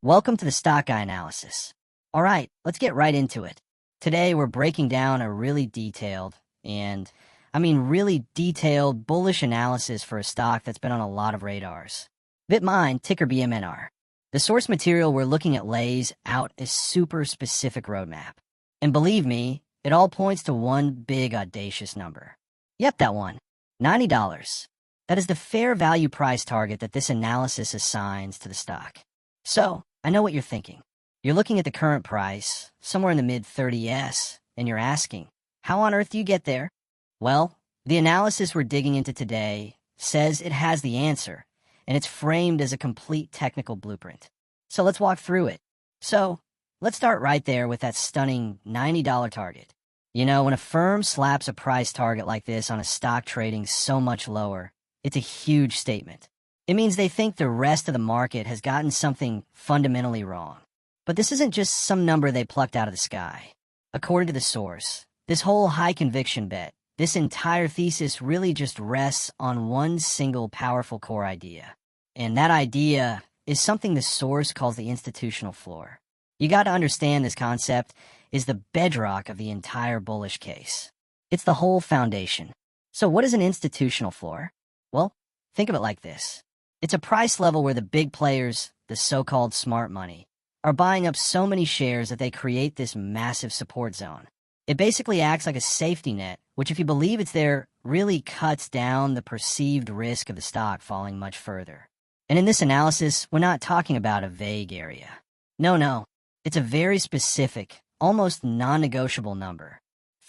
Welcome to the Stock Guy Analysis. All right, let's get right into it. Today we're breaking down a really detailed bullish analysis for a stock that's been on a lot of radars. BitMine, ticker BMNR. The source material we're looking at lays out a super specific roadmap. And believe me, it all points to one big audacious number. Yep, that one. $90. That is the fair value price target that this analysis assigns to the stock. So, I know what you're thinking. You're looking at the current price, somewhere in the mid-30s, and you're asking, how on earth do you get there? Well, the analysis we're digging into today says it has the answer, and it's framed as a complete technical blueprint. So let's walk through it. So, let's start right there with that stunning $90 target. You know, when a firm slaps a price target like this on a stock trading so much lower, it's a huge statement. It means they think the rest of the market has gotten something fundamentally wrong. But this isn't just some number they plucked out of the sky. According to the source, this whole high-conviction bet, this entire thesis really just rests on one single powerful core idea. And that idea is something the source calls the institutional floor. You got to understand this concept is the bedrock of the entire bullish case. It's the whole foundation. So what is an institutional floor? Well, think of it like this. It's a price level where the big players, the so-called smart money, are buying up so many shares that they create this massive support zone. It basically acts like a safety net, which if you believe it's there, really cuts down the perceived risk of the stock falling much further. And in this analysis, we're not talking about a vague area. No, it's a very specific, almost non-negotiable number.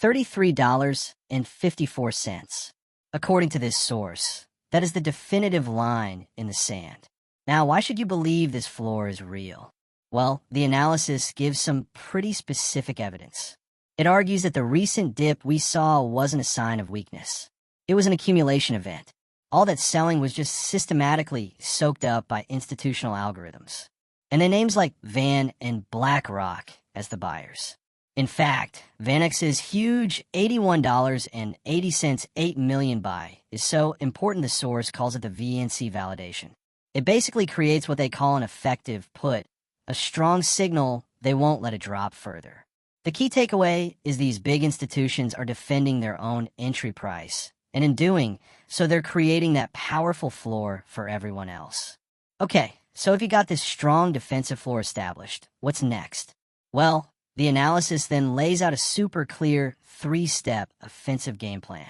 $33.54. According to this source, that is the definitive line in the sand. Now, why should you believe this floor is real? Well, the analysis gives some pretty specific evidence. It argues that the recent dip we saw wasn't a sign of weakness. It was an accumulation event. All that selling was just systematically soaked up by institutional algorithms. And then names like Van and BlackRock as the buyers. In fact, VanEck's huge $81.80 8 million buy is so important the source calls it the VNC validation. It basically creates what they call an effective put, a strong signal they won't let it drop further. The key takeaway is these big institutions are defending their own entry price, and in doing so they're creating that powerful floor for everyone else. Okay, so if you got this strong defensive floor established, what's next? Well, the analysis then lays out a super clear 3-step offensive game plan.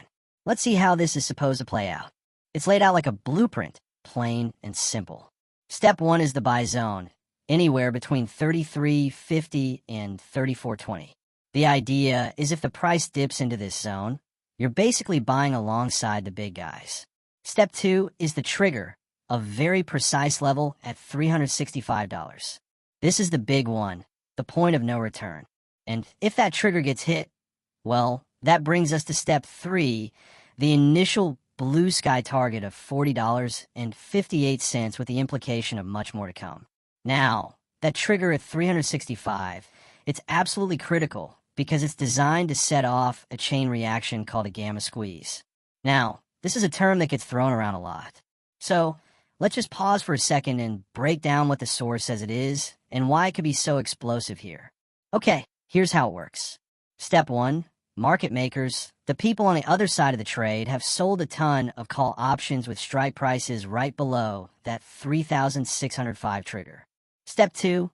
Let's see how this is supposed to play out. It's laid out like a blueprint, plain and simple. Step 1 is the buy zone, anywhere between $33.50 and $34.20. The idea is if the price dips into this zone, you're basically buying alongside the big guys. Step 2 is the trigger, a very precise level at $365. This is the big one, the point of no return. And if that trigger gets hit, well, that brings us to step 3, the initial blue sky target of $40.58 with the implication of much more to come. Now, that trigger at 365, it's absolutely critical because it's designed to set off a chain reaction called a gamma squeeze. Now, this is a term that gets thrown around a lot. So, let's just pause for a second and break down what the source says it is and why it could be so explosive here. Okay, here's how it works. Step 1, market makers, the people on the other side of the trade, have sold a ton of call options with strike prices right below that 3,605 trigger. Step 2,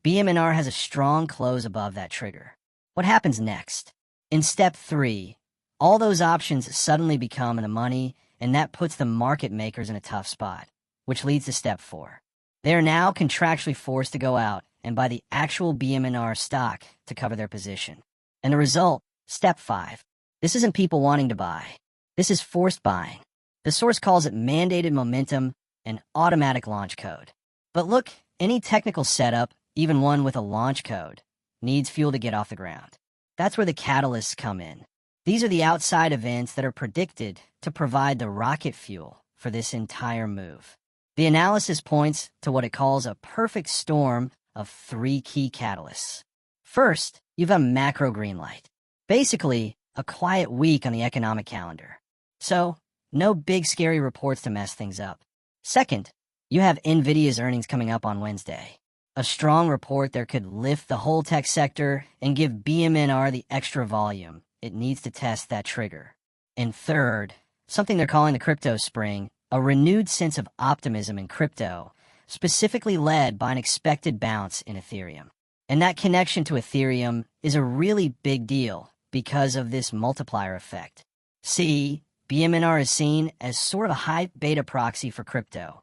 BMNR has a strong close above that trigger. What happens next? In step 3, all those options suddenly become in the money, and that puts the market makers in a tough spot, which leads to step 4. They are now contractually forced to go out and buy the actual BMNR stock to cover their position. And the result, step 5. This isn't people wanting to buy. This is forced buying. The source calls it mandated momentum and automatic launch code. But look, any technical setup, even one with a launch code, needs fuel to get off the ground. That's where the catalysts come in. These are the outside events that are predicted to provide the rocket fuel for this entire move. The analysis points to what it calls a perfect storm of 3 key catalysts. First, you've a macro green light. Basically, a quiet week on the economic calendar. So, no big scary reports to mess things up. Second, you have NVIDIA's earnings coming up on Wednesday. A strong report there could lift the whole tech sector and give BMNR the extra volume it needs to test that trigger. And third, something they're calling the crypto spring, a renewed sense of optimism in crypto, specifically led by an expected bounce in Ethereum. And that connection to Ethereum is a really big deal because of this multiplier effect. See, BMNR is seen as sort of a high beta proxy for crypto,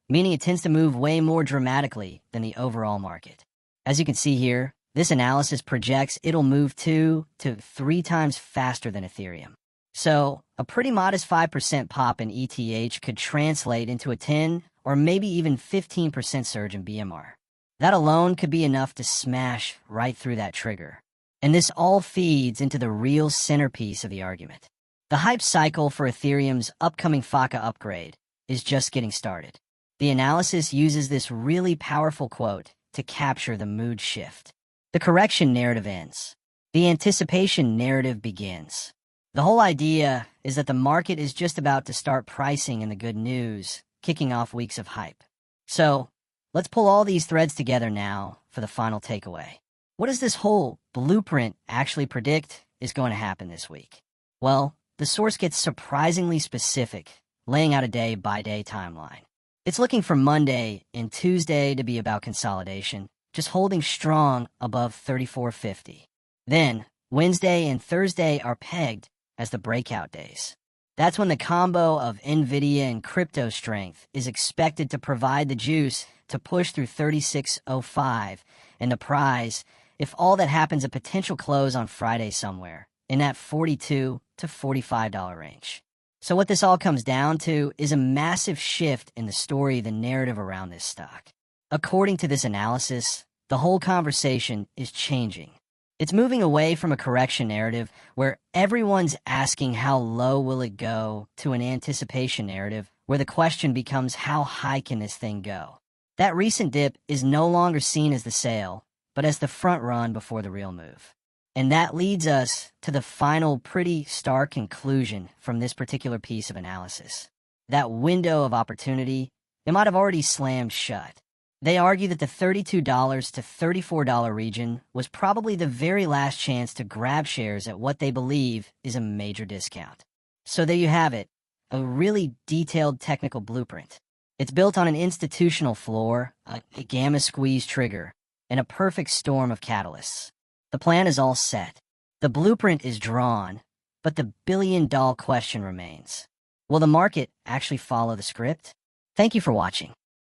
meaning it tends to move way more dramatically than the overall market. As you can see here, this analysis projects it'll move 2 to 3 times faster than Ethereum. So, a pretty modest 5% pop in ETH could translate into a 10 or maybe even 15% surge in BMR. That alone could be enough to smash right through that trigger. And this all feeds into the real centerpiece of the argument. The hype cycle for Ethereum's upcoming FACA upgrade is just getting started. The analysis uses this really powerful quote to capture the mood shift. The correction narrative ends. The anticipation narrative begins. The whole idea is that the market is just about to start pricing in the good news, kicking off weeks of hype. So, let's pull all these threads together now for the final takeaway. What does this whole blueprint actually predict is going to happen this week? Well, the source gets surprisingly specific, laying out a day-by-day timeline. It's looking for Monday and Tuesday to be about consolidation, just holding strong above 3450. Then, Wednesday and Thursday are pegged as the breakout days. That's when the combo of NVIDIA and crypto strength is expected to provide the juice to push through 3605, and the prize, if all that happens, a potential close on Friday somewhere in that $42 to $45 range. So what this all comes down to is a massive shift in the story, the narrative around this stock. According to this analysis, the whole conversation is changing. It's moving away from a correction narrative where everyone's asking how low will it go to an anticipation narrative where the question becomes how high can this thing go? That recent dip is no longer seen as the sale, but as the front run before the real move. And that leads us to the final pretty stark conclusion from this particular piece of analysis. That window of opportunity, it might have already slammed shut. They argue that the $32 to $34 region was probably the very last chance to grab shares at what they believe is a major discount. So there you have it, a really detailed technical blueprint. It's built on an institutional floor, a gamma squeeze trigger, and a perfect storm of catalysts. The plan is all set. The blueprint is drawn, but the billion-dollar question remains. Will the market actually follow the script? Thank you for watching.